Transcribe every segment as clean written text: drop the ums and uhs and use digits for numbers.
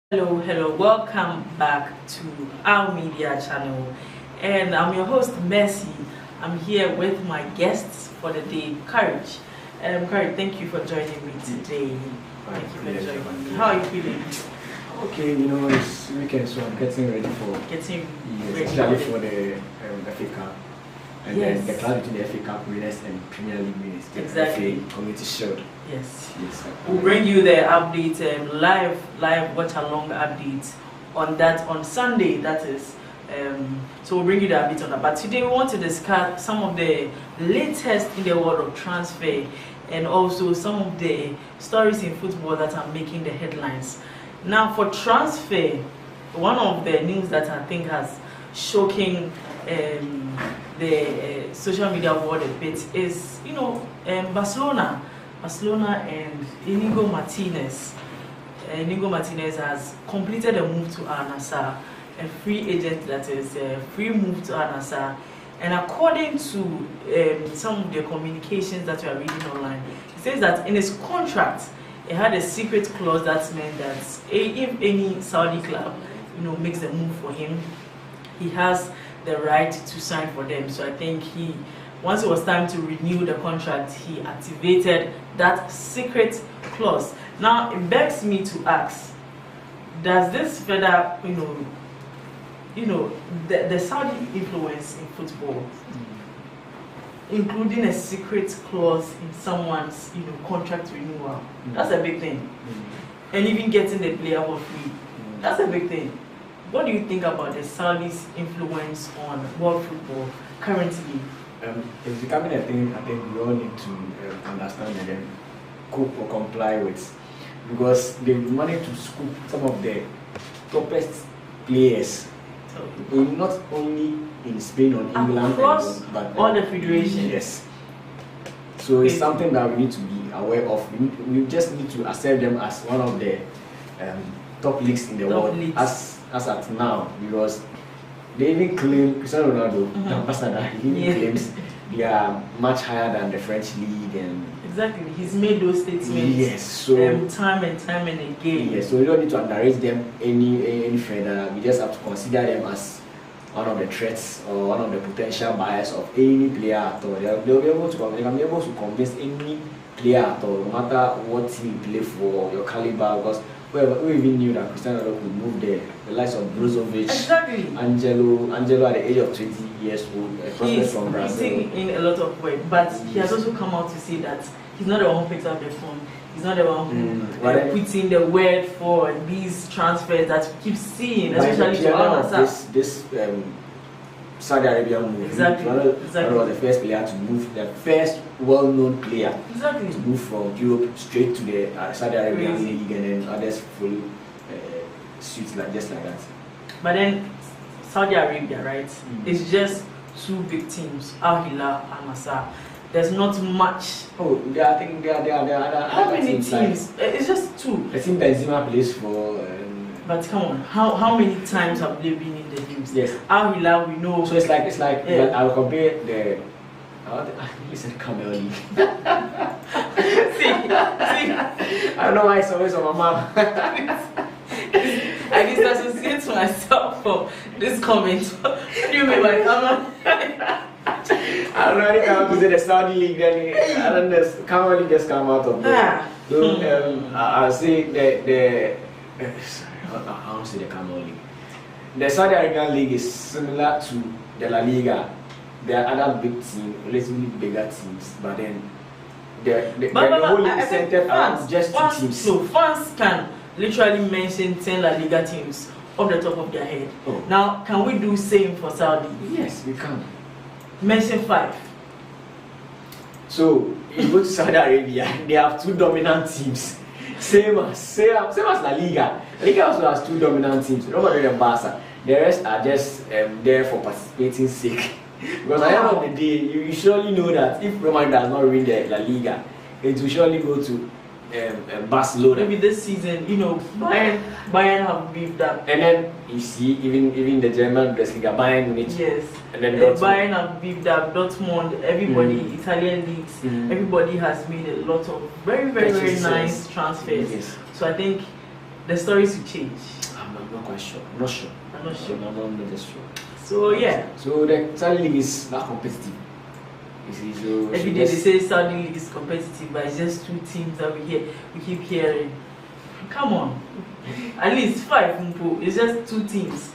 Hello, welcome back to our media channel, and I'm your host Mercy. I'm here with my guests for the day, Courage. Courage, thank you for joining me today. Thank you for joining me. How are you feeling? Okay, it's weekend, so I'm getting ready for especially for the FA Cup. And then the clash between the FA Cup winners and Premier League winners. Exactly. FA Community Shield. Yes. We'll bring you the update, live watch along updates on that on Sunday. That is. So we'll bring you the update on that. But today we want to discuss some of the latest in the world of transfer and also some of the stories in football that are making the headlines. Now for transfer, one of the news that I think has shocking the social media world a bit is, Barcelona and Iñigo Martínez. Iñigo Martínez has completed a move to Al-Nasr, a free agent that is a free move to Al-Nasr. And according to some of the communications that we are reading online, it says that in his contract, it had a secret clause that meant that if any Saudi club, makes a move for him, he has the right to sign for them. So I think once it was time to renew the contract, he activated that secret clause. Now it begs me to ask, does this further, the Saudi influence in football, including a secret clause in someone's, contract renewal, that's a big thing. And even getting the player for free, that's a big thing. What do you think about the Saudis' influence on world football currently? It's becoming a thing I think we all need to understand and then cope or comply with, because they managed to scoop some of the toppest players, not only in Spain or England, but all the federations. Yes. So it's something that we need to be aware of. We just need to accept them as one of the top leagues in the world as at now, because they even claim Cristiano Ronaldo, the ambassador, he even claims they are much higher than the French league. And exactly, he's made those statements. Yes, so time and again. Yes, so we don't need to underrate them any further. We just have to consider them as one of the threats or one of the potential buyers of any player at all. They'll be able to convince any player at all, no matter what team you play for, your caliber, because we even knew that Cristiano Ronaldo could move there. The likes of Brozovic, Angelo at the age of 20 years old, a prospect from Brazil. He's in a lot of work, but he has also come out to say that he's not the one who picks up the phone. He's not the one who puts in the word for these transfers that we keep seeing, especially to ourselves. This Saudi Arabian move. Exactly. Ronaldo was the first player to move, the first well-known player to move from Europe straight to the Saudi Arabian league, and then others follow suits just like that. But then Saudi Arabia, right? It's just two big teams, Al Hilal and Al-Nasr. There's not much. I think there are how many teams? It's just two. I think Benzema plays for. But come on, how many times have they been in the games? Yes. Al Hilal, we know. So it's like. But I'll compare the. I said Camel League. see. I don't know why it's always on my mouth. I disassociate myself from this comment. What do you mean by Camel? I don't know any time to say the Saudi League, then I don't know, Camel League just come out of there. So I'll say I don't say the Camel League. The Saudi Arabian League is similar to the La Liga. There are other big teams, relatively bigger teams, but then the whole league is centered around just two teams. So fans can literally mention 10 La Liga teams off the top of their head. Now, can we do same for Saudi? Yes, we can. Mention 5. So, you go to Saudi Arabia, they have two dominant teams. Same as La Liga. La Liga also has two dominant teams, Real Madrid and Barca. The rest are just there for participating sake. Because at the end of the day, you surely know that if Real Madrid does not win the La Liga, it will surely go to Barcelona. Maybe this season, Bayern have beefed up. And then you see even the German Bundesliga, Bayern Munich. Yes. And then Bayern have beefed up, Dortmund, everybody, Italian leagues, everybody has made a lot of very nice transfers. Yes. So I think the stories will change. I'm not quite sure. I'm not sure. I'm not sure. I'm not just sure. So yeah. So the Saudi League is not competitive. You see, so every day they say Saudi League is competitive, but it's just 2 teams that we keep hearing. Come on, at least 5. It's just 2 teams.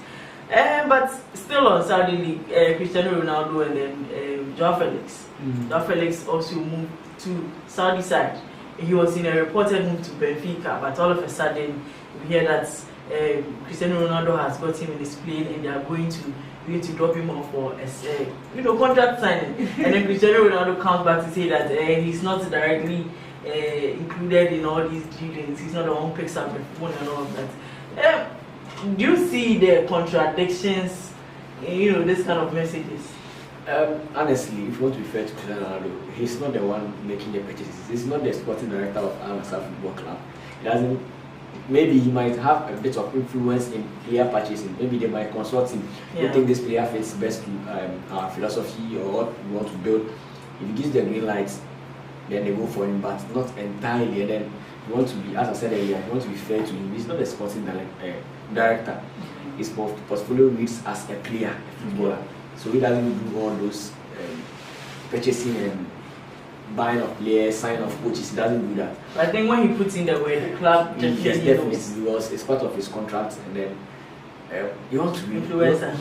But still on Saudi League, Cristiano Ronaldo and then Joao Felix. Joao Felix also moved to Saudi side. He was in a reported move to Benfica, but all of a sudden we hear that Cristiano Ronaldo has got him in his plane and they are going to drop him off for a contract signing. And then Cristiano Ronaldo comes back to say that he's not directly included in all these dealings. He's not the one who picks up the phone and all of that. Do you see the contradictions in this kind of messages? Honestly, if you want to refer to Cristiano Ronaldo, he's not the one making the purchases. He's not the sporting director of Al-Nasr Football Club. He doesn't. Maybe he might have a bit of influence in player purchasing. Maybe they might consult him. They think this player fits best to our philosophy or what we want to build. If he gives the green lights, then they go for him, but not entirely. And then you want to be, as I said earlier, you want to be fair to him. He's not a sporting director. His portfolio reads as a player, a footballer. So he doesn't do all those purchasing and buying of players, signing of coaches. He doesn't do that. But I think when he puts in the word, the club definitely, because it's part of his contract, and then he wants to win. He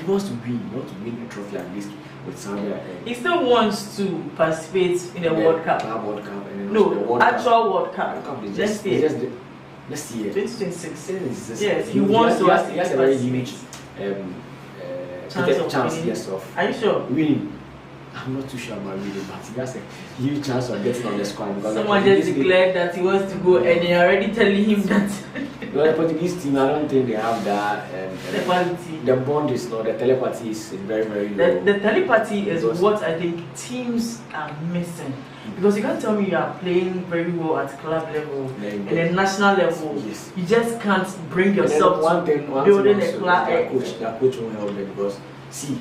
wants to win a trophy at least with Saga. He still wants to participate in the World Cup. World Cup, and then no, the World actual World Cup. Next year. 2026. Yes, he wants to. He has a very huge chance of. Are you sure? Winning. I'm not too sure about winning, but he has a huge chance of getting on the squad. Because someone just declared that he wants to go, and they are already telling him that. The Portuguese team, I don't think they have that. The quality. The bond is not. The telepathy is very, very low. The telepathy is what I think teams are missing. Because you can't tell me you are playing very well at club level and then national level. Yes. You just can't bring yourself to building a club. That coach won't help them because, see,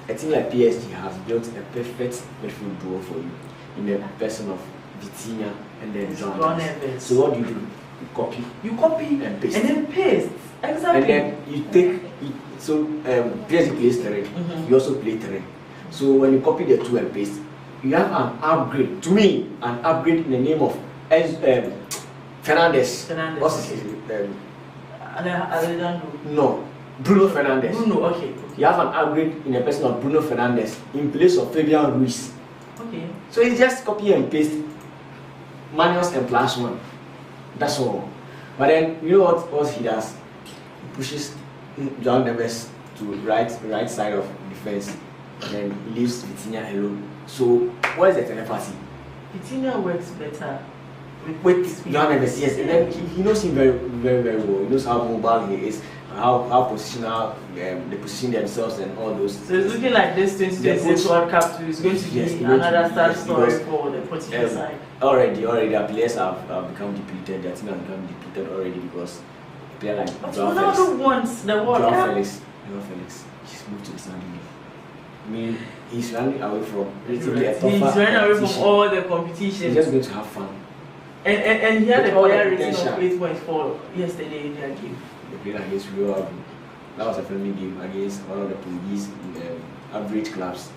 a team like PSG has built a perfect midfield duo for you in the person of Vitinha and then John. So what do? You copy. You copy and paste. And then paste. Exactly. And then you take so PSG plays terrain. You also play terrain. So when you copy the two and paste, you have an upgrade. To me, an upgrade in the name of Fernandes. What's his name? Alejandro. No, Bruno Fernandes. Bruno, okay. You have an upgrade in the person of Bruno Fernandes in place of Fabian Ruiz. Okay. So it's just copy and paste, minus and plus one. That's all. But then you know what he does? He pushes João Neves to right side of defense, and then he leaves Vitinha alone. So what is the telepathy? Vitinha works better with João Neves, yes, and then he knows him very, very, very well. He knows how mobile he is, how positional they position themselves and all those. So it's looking like this 2026 World Cup is going to be another sad story for the Portuguese side. Already our players have become depleted. Their team has become depleted already because a player like Ronaldo wants the World Cup. Joao Felix, he's moved to the Saudi League. I mean, he's running away from relatively a tougher. He's running away from all the competition. He's just going to have fun. And he had a player rating of 8.4 yesterday in their game. They played against Rio. That was a friendly game against one of the Portuguese average clubs.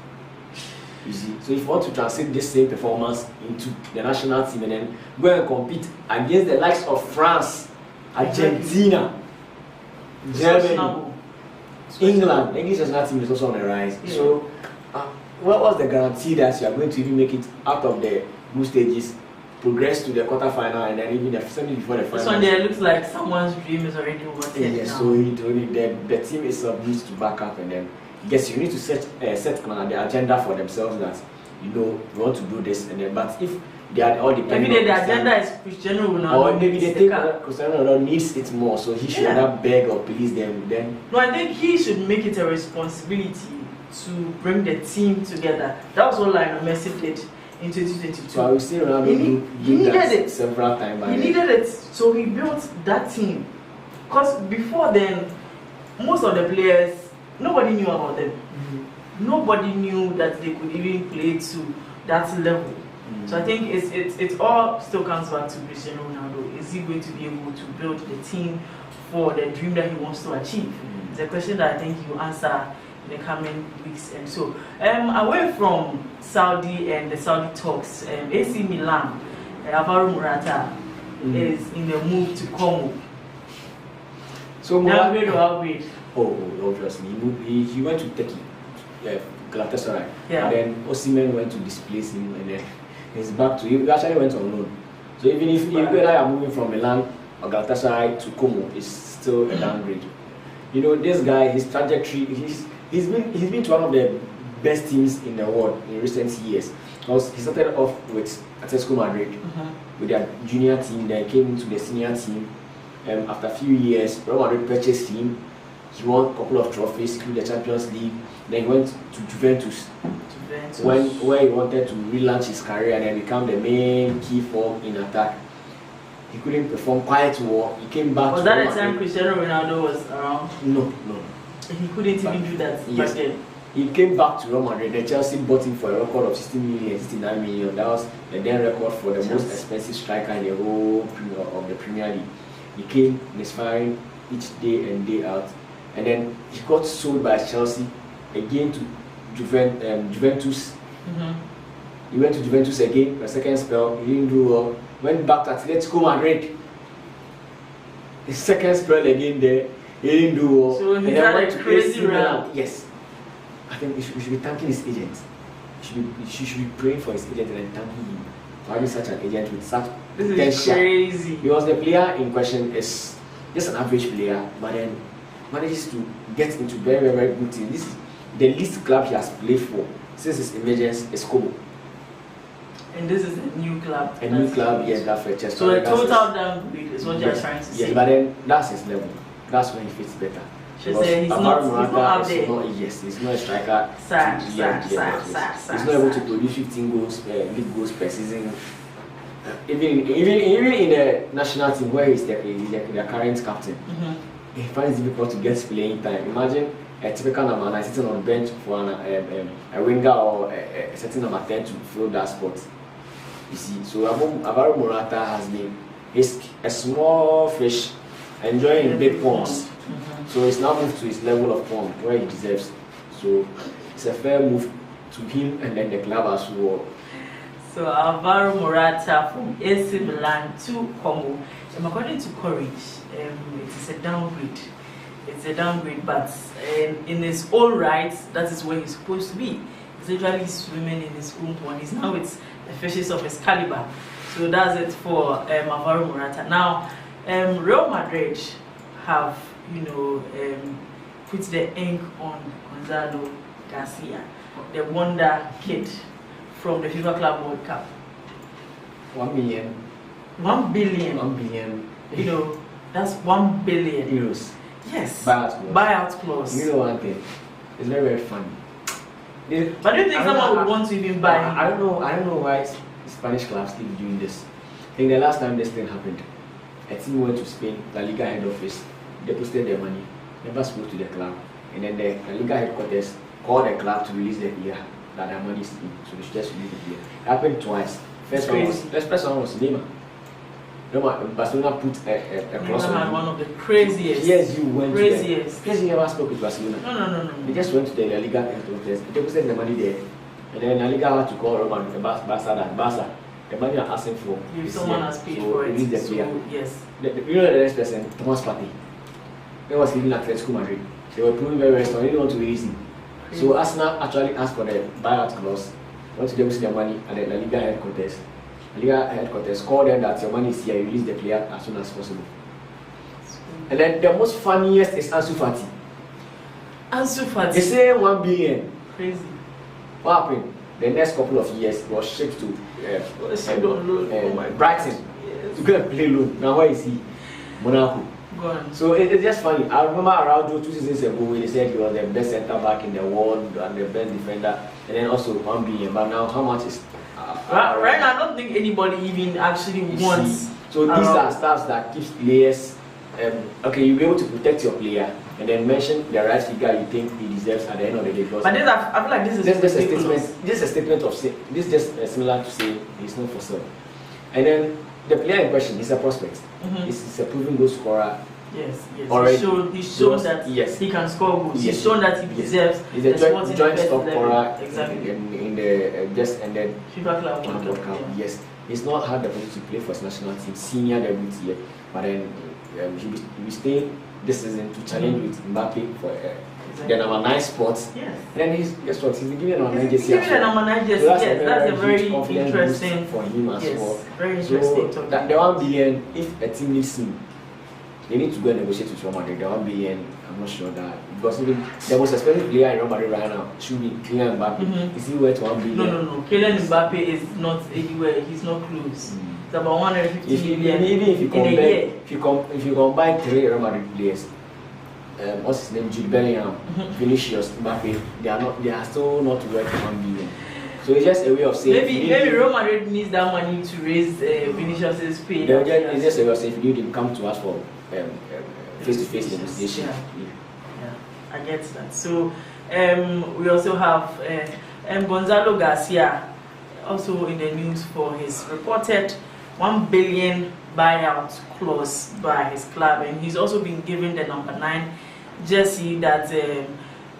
You see, so if you want to translate this same performance into the national team and then go and compete against the likes of France, Argentina, Germany, England, the English national team is also on the rise. Yeah. So, what was the guarantee that you are going to even make it out of the group stages, progress to the quarterfinal, and then even the semi before the final? This one there looks like someone's dream is already working. Yes, so the team itself needs to back up, and then yes, you need to set the agenda for themselves that you want to do this, and then but if they are all depending maybe the agenda is Cristiano Ronaldo, or maybe they think Cristiano Ronaldo needs it more, so he should not beg or please them. Then no, I think he should make it a responsibility to bring the team together. That was what Lionel Messi did in 2022. So I will say Ronaldo he needed it several times. He needed it, so he built that team. Because before then, most of the players, nobody knew about them. Nobody knew that they could even play to that level. So I think it all still comes back to Cristiano Ronaldo. Is he going to be able to build the team for the dream that he wants to achieve? It's a question that I think you answer in the coming weeks. And so, away from Saudi and the Saudi talks, AC Milan, Álvaro Morata is in the move to Como. So downgrade or upgrade? Oh, obviously. He went to Turkey, Galatasaray. Yeah. And then Osimhen went to displace him, and then he's back to. He actually went on loan. So even if you and I are moving from Milan or Galatasaray to Como, it's still a downgrade. You know, this guy, his trajectory, he's been to one of the best teams in the world in recent years. Because he started off with Atletico Madrid with their junior team, then came into the senior team. After a few years, Real Madrid purchased him. He won a couple of trophies, including the Champions League. Then he went to Juventus. Where he wanted to relaunch his career and then become the main key form in attack. He couldn't perform quite well. He came back. Was that the time Cristiano Ronaldo was around? No. He couldn't even do that. Yes. He came back to Real Madrid. The Chelsea bought him for a record of 60 million, 69 million. That was the then record for the most expensive striker in the whole of the Premier League. He came misfiring each day and day out, and then he got sold by Chelsea again to Juventus. He went to Juventus again for a second spell. He didn't do well. Went back to Atletico Madrid. His second spell again there. He didn't do well. So he had a crazy run. Yes. I think we should be thanking his agent. She should be praying for his agent and then thanking him for having such an agent with such potential. This is crazy. Because the player in question is just an average player, but then manages to get into very, very good team. This is the least club he has played for since his emergence is Como. And this is a new club. A new club, yes, that's for Chester. So a total downgrade is what you're trying to say. Yes, but then that's his level. That's when he fits better. He's not up there. He's not a striker. He's not able to produce 15 goals, league goals per season. Even in the national team where he's the current captain, he finds it difficult to get playing time. Imagine a typical number 9 sitting on the bench for a winger or a certain number 10 to fill that spot. You see, so Álvaro Morata has been a small fish enjoying big ponds. So he's now moved to his level of form where he deserves. So it's a fair move to him and then the club as well. So Álvaro Morata from AC Milan to Como. According to Courage, it is a downgrade. It's a downgrade, but in his own right, that is where he's supposed to be. He's actually swimming in his own pond. He's now with the fishes of his caliber. So that's it for Álvaro Morata. Now, Real Madrid have, put the ink on Gonzalo García, the wonder kid from the FIFA Club World Cup. 1 million. 1 billion. 1 billion. That's 1 billion euros. Yes. Buyout clause. You know one thing. It's very, very funny. But do you think someone would want to even buy him? I don't know why Spanish clubs keep doing this. I think the last time this thing happened, a team went to Spain, La Liga head office, deposited their money, never spoke to the club, and then the La Liga headquarters called the club to release the player that their money is in, so they should just release the player. It happened twice. First one was Neymar. Barcelona put a clause on one of the craziest. Yes, you went craziest. PSG never spoke with Barcelona. No. They just went to the La Liga headquarters, deposited the money there, and then La Liga had to call Roman Barca. The money are asking for. If someone has paid for it, the so yes. The next person, Thomas Partey. They was living at Atletico Madrid. They were proving very, very strong. They didn't want to release him. So Arsenal actually asked for the buyout clause. Went to deposit their money at the La Liga headquarters. La Liga headquarters called them that your money is here, you release the player as soon as possible. And then the most funniest is Ansu Fati. Ansu Fati. They say 1 billion. Crazy. What happened? The next couple of years he was shipped to Brighton. Yes. To go and play loan. Now where is he? Monaco. Gone. So it's just funny. I remember around 2 seasons ago when they said he was the best centre back in the world and the best defender, and then also 1 billion. But now how much is? Right now, I don't think anybody even actually wants. So these are stuff that keeps players. Okay, you'll be able to protect your player and then mention the right figure you think he deserves at the end of the day. But I feel like this is just a statement. This is a statement of say. This is just similar to say he's not for sale. And then the player in question is a prospect. He's a proven goal scorer. Yes. Already, He showed that he can score goals. He's shown that he deserves. He's a joint top scorer exactly in the just ended FIFA Club World Cup. Yes, he's not had the opportunity to play for his national team, senior debut yet, but then he will stay this season to challenge with Mbappe for the number 9 spot. Yes. Then he's guess what? He's been given a number 9 jersey. He's given a number 9 jersey. So that's a very interesting for him as well. Very interesting. So the 1 billion, if a team needs him, they need to go and negotiate with Real Madrid. The 1 billion, I'm not sure that because even the most expensive player in Real Madrid right now should be Kylian Mbappe. Is he worth 1 billion? No. Kylian Mbappe is not anywhere. He's not close. It's about 150 million. Even if you combine 3 Real Madrid players, what's his name? Jude Bellingham, Vinicius, Mbappe, they are still not worth 1 billion. So it's just a way of saying maybe Real Madrid needs that money to raise Vinicius's pay. It's just a way of saying if you didn't come to us for face-to-face negotiation. Yeah, I get that. So we also have Gonzalo García also in the news for his reported 1 billion buyout clause by his club, and he's also been given the number 9 jersey that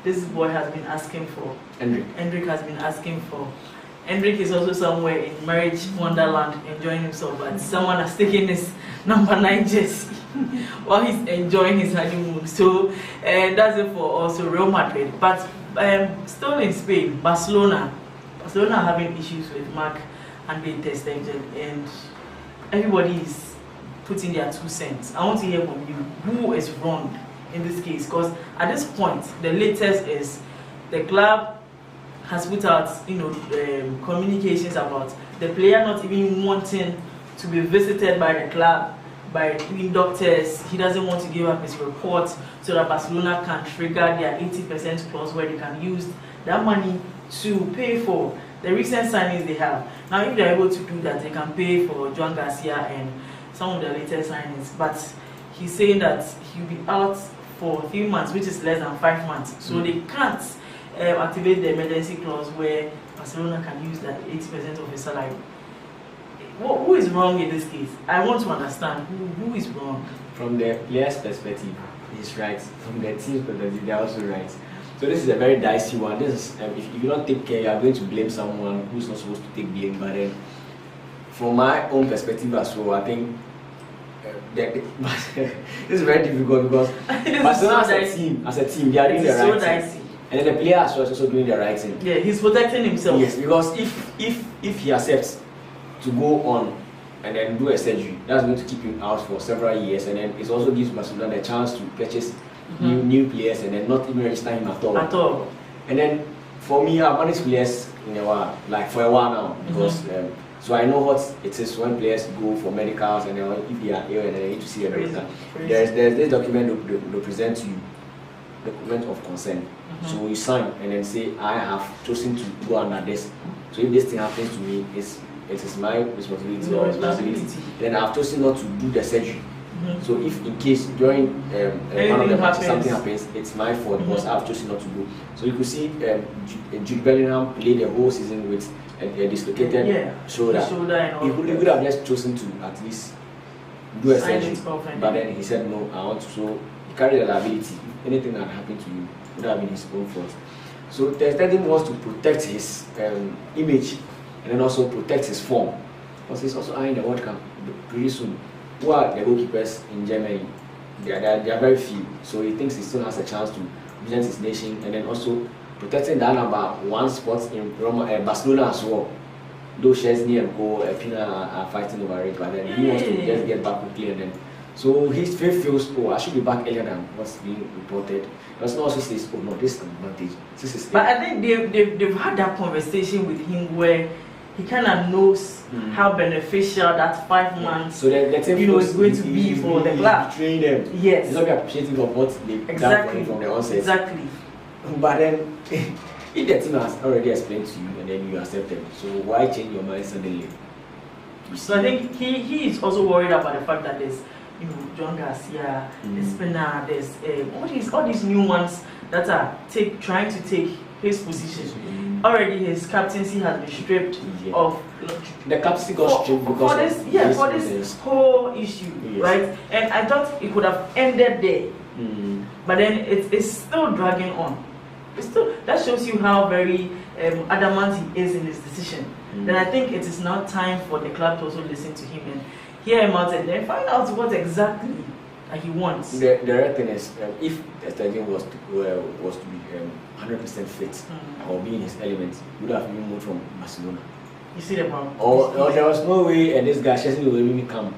this boy has been asking for. Hendrik has been asking for. Hendrik is also somewhere in marriage wonderland enjoying himself, but someone has taken his number 9 jersey while he's enjoying his honeymoon. So that's it for also Real Madrid. But still in Spain, Barcelona are having issues with Marc and Ter Stegen, and everybody is putting their 2 cents. I want to hear from you. Who is wrong in this case? Because at this point, the latest is the club has put out, communications about the player not even wanting to be visited by the club, by doctors. He doesn't want to give up his report so that Barcelona can trigger their 80% clause where they can use that money to pay for the recent signings they have. Now, if they're able to do that, they can pay for Joao Garcia and some of the latest signings. But he's saying that he'll be out for 3 months, which is less than 5 months. So they can't activate the emergency clause where Barcelona can use that 80% of his salary. Who is wrong in this case? I want to understand who is wrong. From the player's perspective, he's right. From the team's perspective, they're also right. So this is a very dicey one. This is if you don't take care, you're going to blame someone who's not supposed to take blame. But then, from my own perspective as well, I think this is very difficult because Barcelona as a team, they are doing the right thing. And then the player as well is also doing the right thing. Yeah, he's protecting himself. Yes, because if he accepts to go on and then do a surgery, that's going to keep him out for several years, and then it also gives Barcelona the chance to purchase new players and then not even register him at all. And then for me, I've managed players in a while, like for a while now, because so I know what it is when players go for medicals and then if they are ill and they need to see a doctor. There's this document they present to you, document of consent. So you sign and then say, I have chosen to go under this. So if this thing happens to me, it is my responsibility or responsibility. Then I've chosen not to do the surgery. So if in case during one of the matches something happens, it's my fault because I've chosen not to go. So you could see Jude Bellingham played the whole season with a dislocated shoulder. He could have just chosen to at least do a surgery, but then he said no, I want to. So he carried the liability. Anything that happened to you would have been his own fault. So Ter Stegen wants to protect his image and then also protect his form, because he's also eyeing the World Cup pretty soon. Who are the goalkeepers in Germany? They are very few, so he thinks he still has a chance to represent his nation and then also protecting that number 1 spot in Barcelona as well. Though Chesney and Pina are fighting over it, but then he wants to just get back quickly and then. So his faith feels, I should be back earlier than what's being reported. But also says, no, this is an advantage. But I think they've had that conversation with him where he kind of knows how beneficial that 5 months so is going to be for the club. Train them. Yes. It's not be appreciative of what they've done from the onset. Exactly. But then, if the team has already explained to you and then you accept them, so why change your mind suddenly? So I think he is also worried about the fact that there's Joao Garcia, there's Spina, there's all these new ones that are trying to take his position. Already his captaincy has been stripped of. The captaincy got stripped because for this whole issue, right? And I thought it could have ended there, but then it's still dragging on. It's still, that shows you how very adamant he is in his decision. Then I think it is now time for the club to also listen to him and hear him out and then find out what exactly he wants. The right thing is, if Ter Stegen was to be 100% fit or be in his element, he would have even moved from Barcelona. You see the problem? Or there was no way, and this guy Chelsea will really come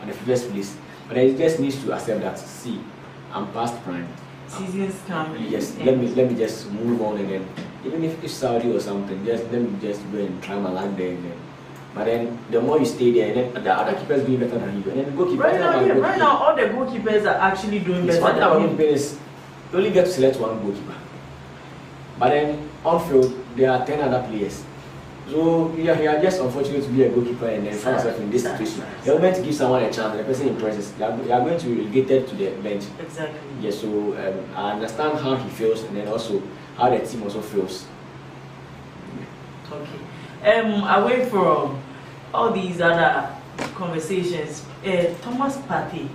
at the first place. But he just needs to accept that. See, I'm past prime. Seasons come. Yes, let me just move on, and then even if it's Saudi or something, let me just go and try my luck there. And then, but then the more you stay there, then the other keepers doing better than you, and then the goalkeeper. Right now, all the goalkeepers are actually doing better. One thing about goalkeepers is you only get to select one goalkeeper, but then on field there are 10 other players. So you are just unfortunate to be a goalkeeper and then find yourself in this situation. You're meant to give someone a chance, the person impresses. You are going to be relegated to the bench. Exactly. Yes, so I understand how he feels and then also how the team also feels. Okay. Away from all these other conversations, Thomas Partey.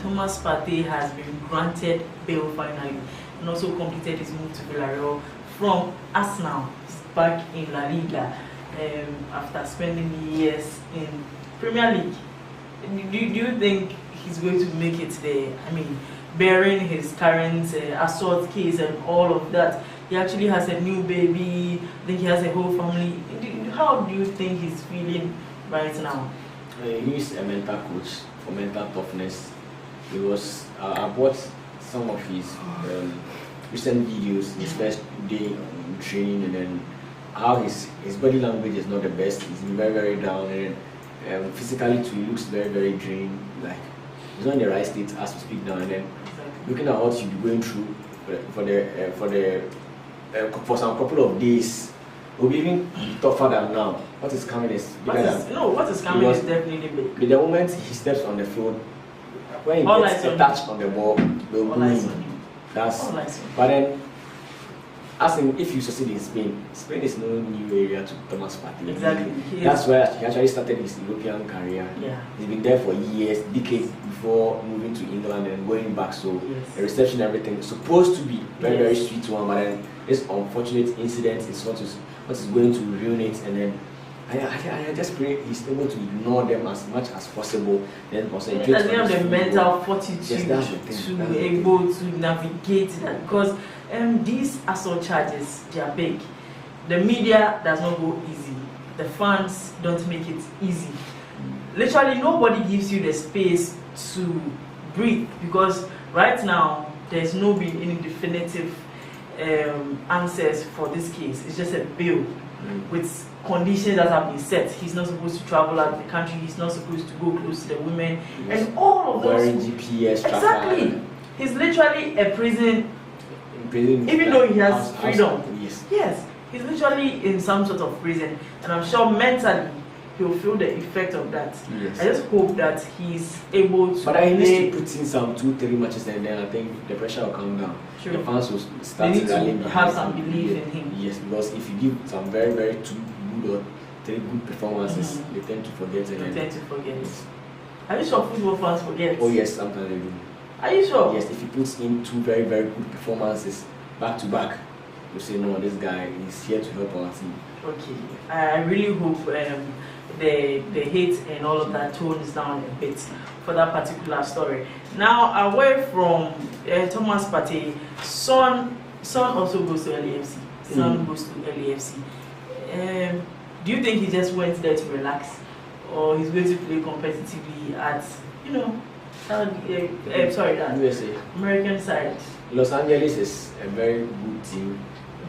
Thomas Partey has been granted bail finally and also completed his move to Villarreal from Arsenal. He's back in La Liga after spending years in Premier League. Do you think he's going to make it there? I mean, bearing his current assault case and all of that, he actually has a new baby. I think he has a whole family. How do you think he's feeling right now? He's a mental coach for mental toughness. He was I watched some of his recent videos, his first day in training, and then how his body language is not the best. He's very, very down, and physically too, he looks very, very drained. Like he's not in the right state as we speak now. And then looking at what he'll be going through for some couple of days, it will be even tougher than now. What is coming is bigger than. What is coming is definitely big. The moment he steps on the field, when he gets a touch on the ball, they'll boo him. But then, as in, if you succeed in Spain is no new area to Thomas Partey. Exactly. That's where he actually started his European career. Yeah. He's been there for years, decades before moving to England and going back. So the reception, everything is supposed to be very, very sweet one. But then this unfortunate incident is what is going to ruin it. And then I just pray he's able to ignore them as much as possible. Then concentrate on have the mental fortitude to be able to navigate that, because these assault charges, they are big. The media does not go easy. The fans don't make it easy. Literally, nobody gives you the space to breathe, because right now there's no been any definitive answers for this case. It's just a bill with conditions that have been set. He's not supposed to travel out of the country. He's not supposed to go close to the women, and all of those. Wearing GPS exactly. He's literally a prison. Even though he has freedom. Yes. He's literally in some sort of prison, and I'm sure mentally he'll feel the effect of that. I just hope that he's able to. But I need to put in some 2-3 matches, and then I think the pressure will come down. True. The fans will start to have some belief in him. Yes, because if you give some very, very 2 good or 3 good performances, they tend to forget. Are you sure football fans forget? Oh yes, sometimes they do. Are you sure? Yes, if he puts in 2 very, very good performances back to back, you say no, this guy is here to help our team. Okay, I really hope the hate and all of that tones down a bit for that particular story. Now, away from Thomas Partey, Son also goes to LAFC. Son goes to LAFC. Do you think he just went there to relax, or he's going to play competitively at USA, American side? Los Angeles is a very good team.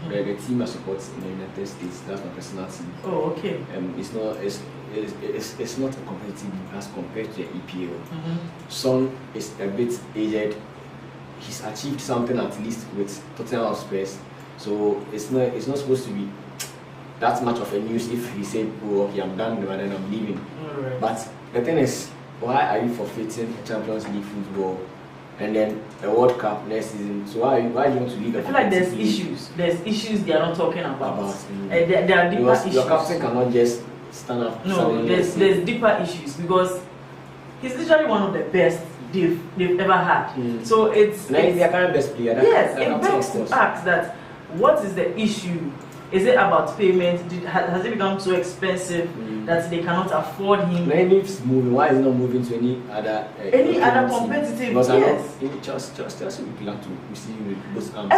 The team I support in the United States, that's my personal team. Oh, okay. It's not a competitive as compared to the EPL. Son is a bit aged. He's achieved something at least with Tottenham Hotspur, so it's not supposed to be that much of a news if he said, "Oh, okay, I'm done and then I'm leaving." Right. But the thing is, why are you forfeiting Champions League football and then a World Cup next season. So why do you want to leave? I feel like there's issues. There's issues they are not talking about. There are deeper because issues. Your captain cannot just stand up. No, there's deeper issues because he's literally one of the best they've ever had. So it's their current best player. Yes, it begs to ask that what is the issue? Is it about payment? Has it become so expensive that they cannot afford him? Maybe it's moving. Why is he not moving to any other competitive? Because yes. Just be glad to receive him with both arms.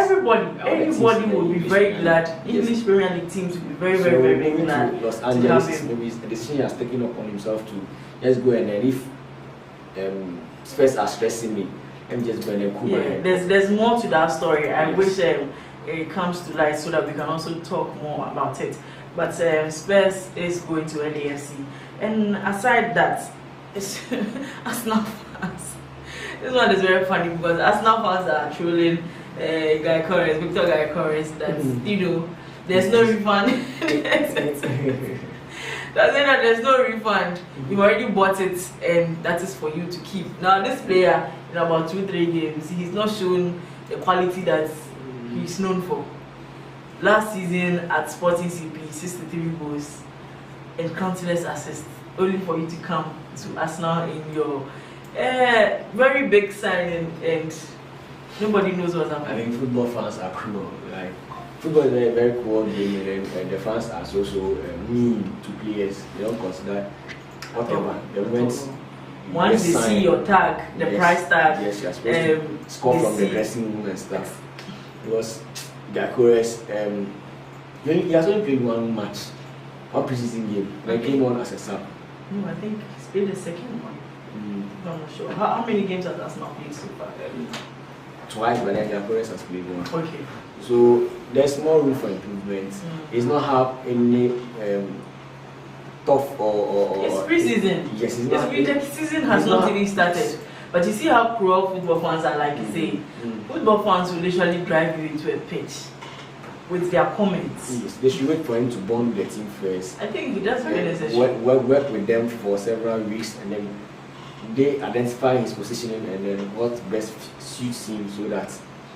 Anybody will be very glad. English Premier League teams will be very glad. To Los Angeles, maybe the decision he has taken upon himself to just go and then if Spurs are stressing me, let me just go and then cool my head. There's more to that story. I wish it comes to light so that we can also talk more about it. But Spurs is going to LAFC. And aside that, Arsenal fans. This one is very funny because Arsenal fans are trolling Victor Guy Corres that there's no refund. That's it, that there's no refund. You've already bought it and that is for you to keep. Now this player in about 2-3 games, he's not shown the quality that he's known for. Last season at Sporting CP, 63 goals and countless assists, only for you to come to Arsenal in your very big signing and nobody knows what's happening. I think football fans are cruel. Like football is a very cruel game, and the fans are so mean to players. They don't consider whatever. Once they see your tag, the price tag, yes, you're supposed to score from the dressing room and stuff. Because Gakores, he has only played one match, one preseason game. Like came on as a sub. No, I think he's played the second one. I'm not sure. How many games has Arsenal played so far? Twice, but then Gakores has played one. Okay. So there's more room for improvement. He's not have any tough or. It's preseason. Yes, the season has not even started. But you see how cruel football fans are, like you say. Football fans will literally drive you into a pitch with their comments. Yes, they should wait for him to bond with the team first. I think that's very necessary. Work with them for several weeks and then they identify his positioning and then what best suits him so that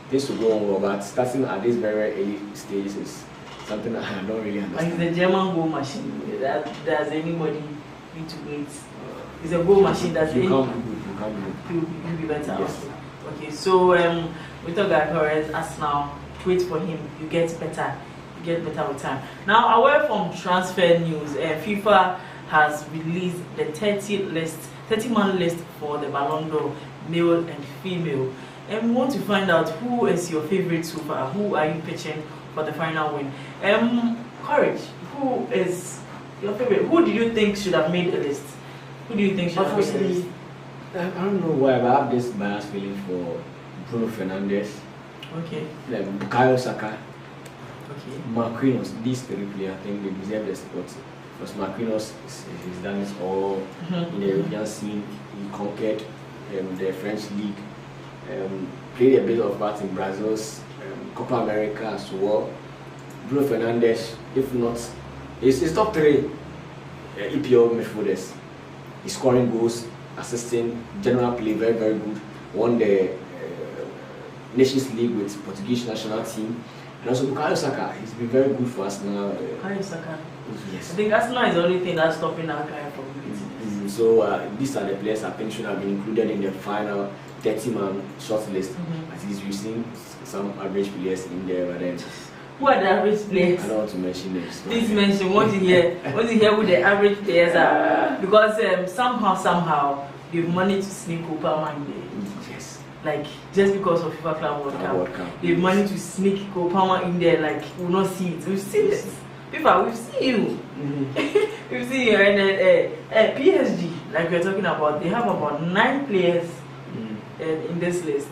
things will go on well. But starting at this very early stage is something that I don't really understand. Like the German goal machine, does anybody need to wait? It's a goal machine that's You'll be better. Yes. Okay, so with the guy Torres, Arsenal, wait for him. You get better. You get better with time. Now, away from transfer news, FIFA has released the 30-man list for the Ballon d'Or, male and female. And we want to find out who is your favorite so far. Who are you pitching for the final win? Courage, who is your favorite? Who do you think should have made the list? Who do you think should have made the list? I don't know why, but I have this biased feeling for Bruno Fernandes. Okay. Like Bukayo Saka. Okay. Marquinhos, these three players, I think they deserve the support. Because Marquinhos he's done it all in the European scene. He conquered the French league. Played a bit of part in Brazil's Copa America as well. Bruno Fernandes, if not, he's top 3 EPL midfielders. He's scoring goals, assisting, general play very good. Won the Nations League with Portuguese national team. And also Bukayo Saka, he's been very good for us now. Bukayo Saka. Yes. I think Arsenal is the only thing that's stopping that guy from winning. So these are the players I think should have been included in the final 30-man shortlist. At least we've seen some average players in there, but then who are the average players? I don't want to mention names. Please mention what you hear who the average players are. Because somehow they've managed to sneak Copa in there. Yes. Like just because of FIFA Club World Cup. They've managed to sneak Copa in there, like we'll not see it. We've seen it. FIFA, we've seen you. We've seen you. And then PSG, like we're talking about, they have about 9 players in this list.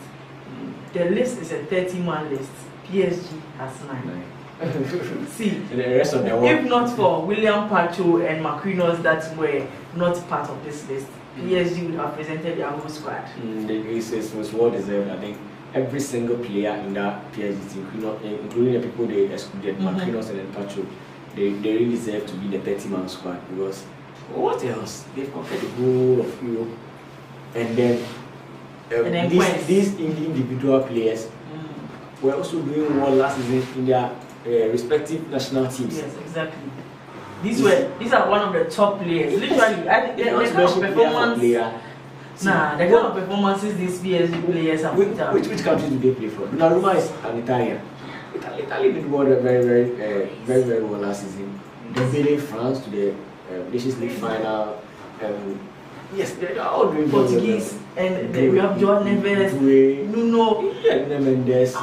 The list is a 30-man list. PSG has 9. See, the rest of the world. If not for William Pacho and Marquinhos that were not part of this list, PSG would have presented their whole squad. It was well deserved. I think every single player in that PSG team, including the people they excluded, Marquinhos and Pacho, they really deserve to be the 30-man squad because what else? They've conquered the whole of Europe, and then these individual players were also doing well last season in their respective national teams. Yes, exactly. These are one of the top players. Literally, I think the kind of performance. The kind of performances these PSG players have put out. Which country do they play for? Donnarumma is an Italian. Italy did well very well last season. They beat France to the Nations League final. Yes, they are all doing Portuguese, and we have Joao Neves, Nuno, Mendes.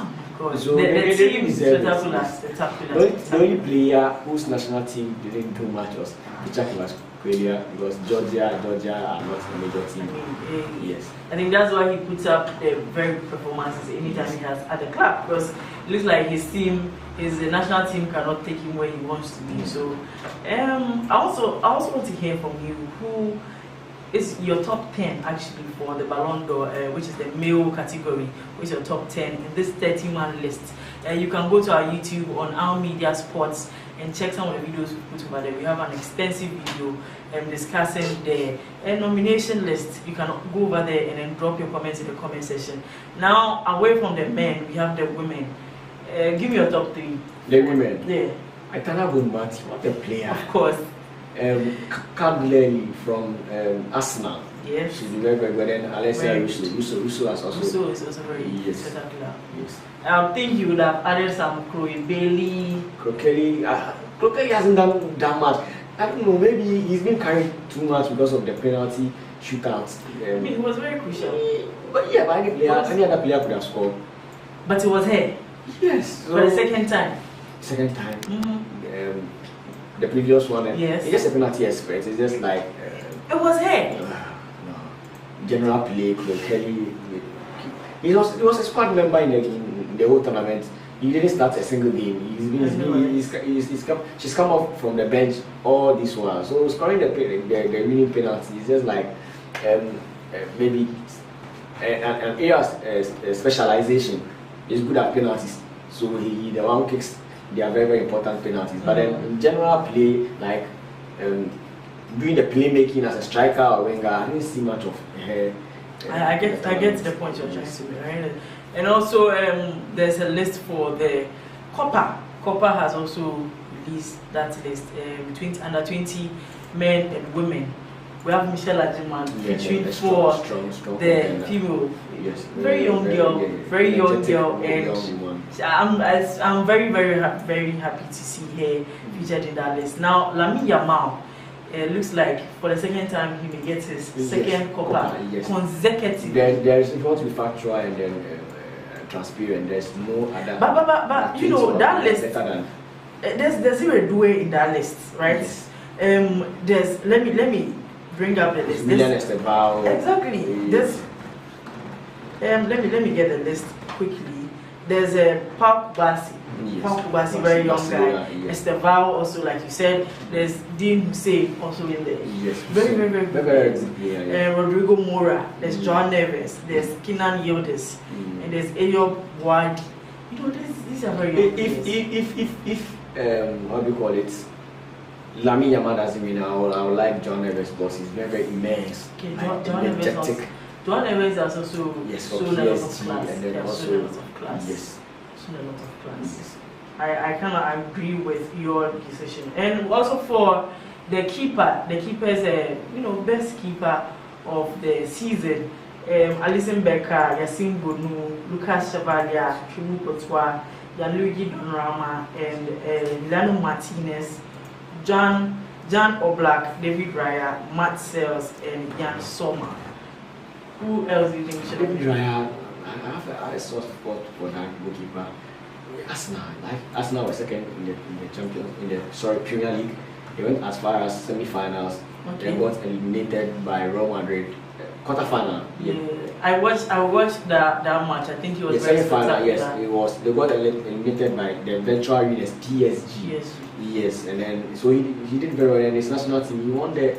So the team is spectacular. The only player whose national team didn't do much was Australia, because Georgia are not a major team. Yes. I think that's why he puts up very good performances anytime he has at the club, because it looks like his national team cannot take him where he wants to be. So I also want to hear from you, who is your top 10 actually for the Ballon d'Or, which is the male category, which is your top 10 in this 30-man list. You can go to our YouTube on Our Media Sports and check some of the videos we put over there. We have an extensive video discussing the nomination list. You can go over there and then drop your comments in the comment section. Now, away from the men, we have the women. Give me your top 3. The women? Yeah. Iñigo Martínez, what a player. Of course. Cadley from Arsenal. Yes. She's very good. Then Alessia Russo has also. Russo is also very spectacular. Yes. I think you would have added some Chloe Bailey. Kelly hasn't done that much. I don't know, maybe he's been carried too much because of the penalty shootouts. I mean, it was very crucial. But any other player could have scored. But it was her. Yes. For the second time. Second time. The previous one. Yes. It's just a penalty expert. It's just like. It was her. No. General play, Kelly. He was a squad member in the whole tournament. He didn't start a single game. She's come off from the bench all this while. So scoring the winning penalty is just like maybe an area of specialization. Is good at penalties. So the one kicks. They are very important penalties. But then in general play, like doing the playmaking as a striker or winger, I didn't see much of her. I get the point you're trying to make, right? And also, there's a list for the Copa. Copa has also released that list between under 20 men and women. We have Michelle Adjiman featuring for the female, very young girl, and I'm very happy to see her featured in that list. Now, Lamine Yamal. Looks like for the second time he may get his second Copa consecutive. There's if you want to be factual and then transparent, there's no other. But you know that list. There's even a duo in that list, right? Yes. There's let me bring up the list. Exactly. There's let me get the list quickly. There's a Pau Kubasi. Pau Kubasi, very young guy. Estevao also, like you said. There's Dean Hussein also in there. Yes. Very good. Rodrigo Moura. There's Joao Neves. There's Kenan Yildiz. And there's Ayoub Wadi. You know, these are very young if how do you call it? Lamine Yamal doesn't mean I would like Joao Neves because he's very immense. Okay, Joao Neves has also shown a lot of class. And then also, shown a lot of class. Yes. Shown a lot of class. Yes. I kind of agree with your decision. And also for the keeper, is best keeper of the season. Alisson Becker, Yassine Bonu, Lucas Chevalier, Chibu Potwa, Gianluigi Donnarumma, and Iñigo Martínez, Jan Oblak, David Raya, Matt Sells, and Jan Sommer. Who else do you think should David Raya? I have a soft spot for that goalkeeper. Arsenal was second in the Premier League. They went as far as semi-finals. Okay. They got eliminated by Real Madrid. Quarter-final. Yeah. I watched that match. I think it was very semi-final. Yes, it was. They got eliminated by the eventual winners PSG. Yes, and then so he did very well in his national team. He won the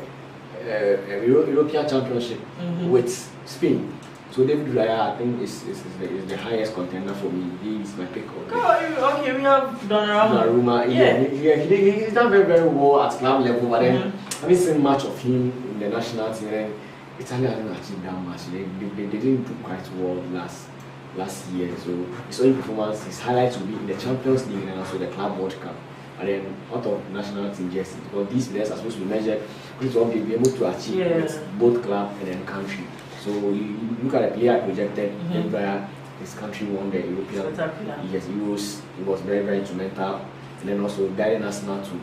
European Championship with Spain. So David Raya, I think, is the highest contender for me. He is my pick. Okay, we have Donnarumma. He's done very well at club level, but then I haven't seen much of him in the national team. Italy hasn't achieved that much. They didn't do quite well last year. So his only performance, his highlights will be in the Champions League and also the Club World Cup. And then out of national team jerseys, because these players are supposed to be measured to be able to achieve with both club and then country. So you look at the player projected where his country won the European Euros. It was very, very instrumental. And then also guiding us now to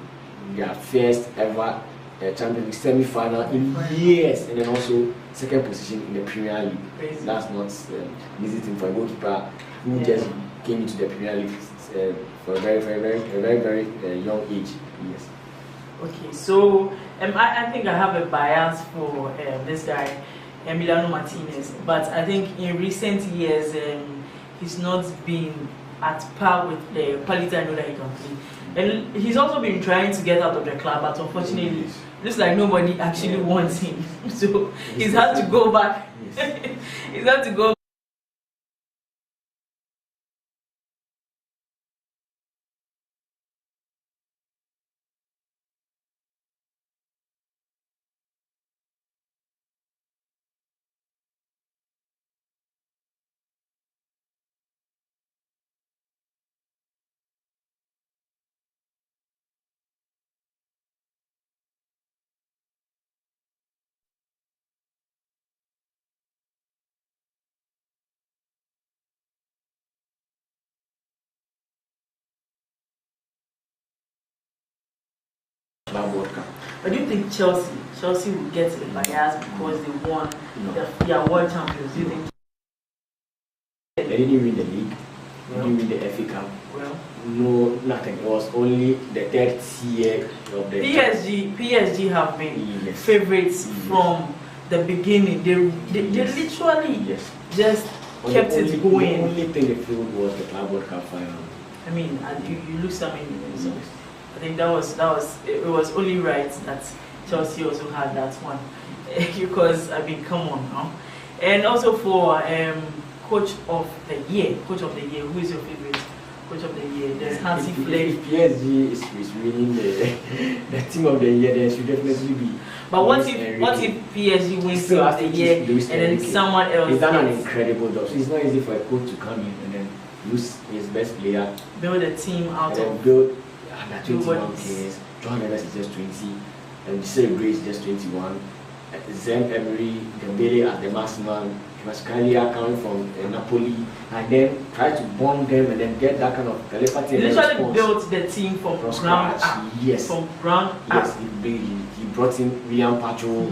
their first ever Champions League semi-final in years, and then also second position in the Premier League. Crazy. That's not easy thing for a goalkeeper who just came into the Premier League for a very young age. Yes. Okay, so I think I have a bias for this guy, Emiliano Martinez, but I think in recent years he's not been at par with the quality I know that he can play. And he's also been trying to get out of the club, but unfortunately, looks like nobody actually wants him. So he's had to go back. He's had to go. But do you think Chelsea will get a bias because they won their world champions? Do you think they didn't win the league? They didn't win the FA Cup. Well, no, nothing. It was only the third year of the PSG have been favorites from the beginning. They literally just kept it going. The only thing they failed was the Club World Cup final. I mean, you lose so many results. I think it was only right that Chelsea also had that one because I mean, come on now. And also for coach of the year, who is your favorite coach of the year? There's Hansi Flick. If PSG is winning the team of the year, then it should definitely be. But what if PSG wins team of the year and then someone else? He's done an incredible job. So it's not easy for a coach to come in and then lose his best player, build a team out of build 21 players. John Evans is just 20, and Celebrate is just 21. Zem Emery, Dembele as the maximum, Mascalia coming from Napoli, and then try to bond them and then get that kind of telepathy. He literally built the team from ground up. Yes. From ground up. He brought in William Pacho,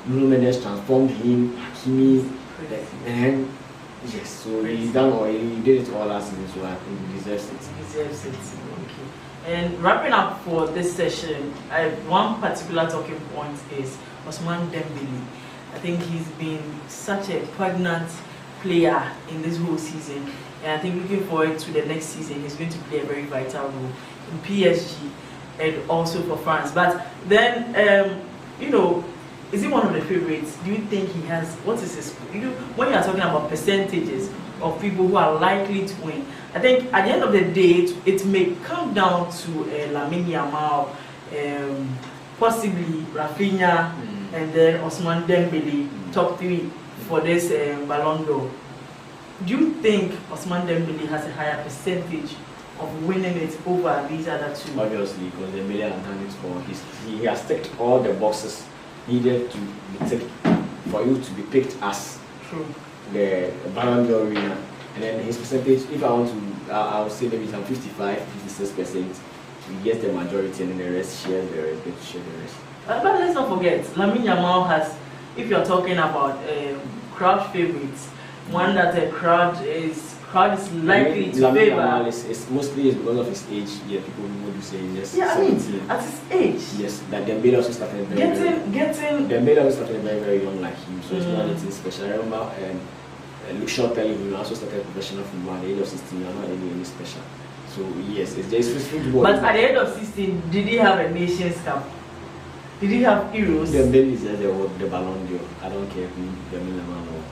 Nuno Mendes transformed him, Hakimi, and yes, so he did it all last season, so I think he deserves it. Okay. And wrapping up for this session, one particular talking point is Ousmane Dembele. I think he's been such a pregnant player in this whole season, and I think looking forward to the next season, he's going to play a very vital role in PSG and also for France. But then, is he one of the favorites? Do you think he has, what is his, when you are talking about percentages of people who are likely to win, I think at the end of the day, it may come down to Lamine Yamal, possibly Rafinha, and then Ousmane Dembele, top three for this Ballon d'Or. Do you think Ousmane Dembele has a higher percentage of winning it over these other two? Obviously, because Dembele has done it for he has ticked all the boxes needed to be ticked for you to be picked as the Ballon d'Or winner. And then his percentage, if I want to, I would say maybe some 55, 56%. He gets the majority, and then the rest shares the rest, get to share the rest. But let's not forget, Lamine Yamal has, if you're talking about crowd favorites, one that the crowd is likely to Lamine favor. Yamal is mostly because of his age. Yeah, people would say yes. Yeah, 17. At his age. Yes, that Dembele also started Dembele also started very young like him, so it's not anything special. I remember Luke Shaw telling him he also started professional football at the age of 16. You're not any special. So yes, it's just football. But at the age of 16, did he have a Nations Cup? Did he have Euros? Dembele is the Ballon d'Or. I don't care who Dembele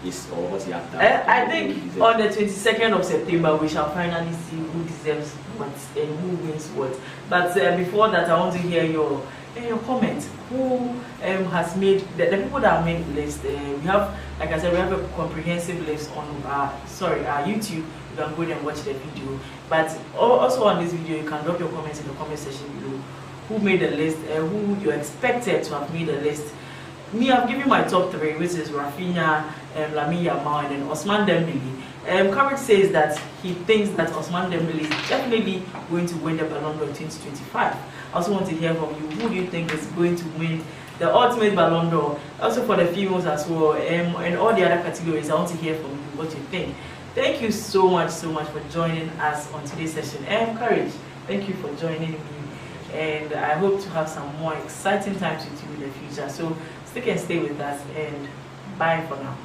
is or what he has done. I think on the 22nd of September we shall finally see who deserves what and who wins what. But before that, I want to hear your in your comments who has made the people that have made the list. We have, like I said, we have a comprehensive list on our YouTube. You can go there and watch the video. But also on this video, you can drop your comments in the comment section below. Who made the list? Who you expected to have made the list? Me, I've given my top 3, which is Rafinha, Lamine Yamal, and then Ousmane Dembele. Coverage says that he thinks that Ousmane Dembele is definitely going to win the Ballon d'Or 2025. I also want to hear from you. Who do you think is going to win the ultimate Ballon d'Or? Also for the females as well, and all the other categories. I want to hear from you what you think. Thank you so much for joining us on today's session. Courage, thank you for joining me. And I hope to have some more exciting times with you in the future. So stick and stay with us, and bye for now.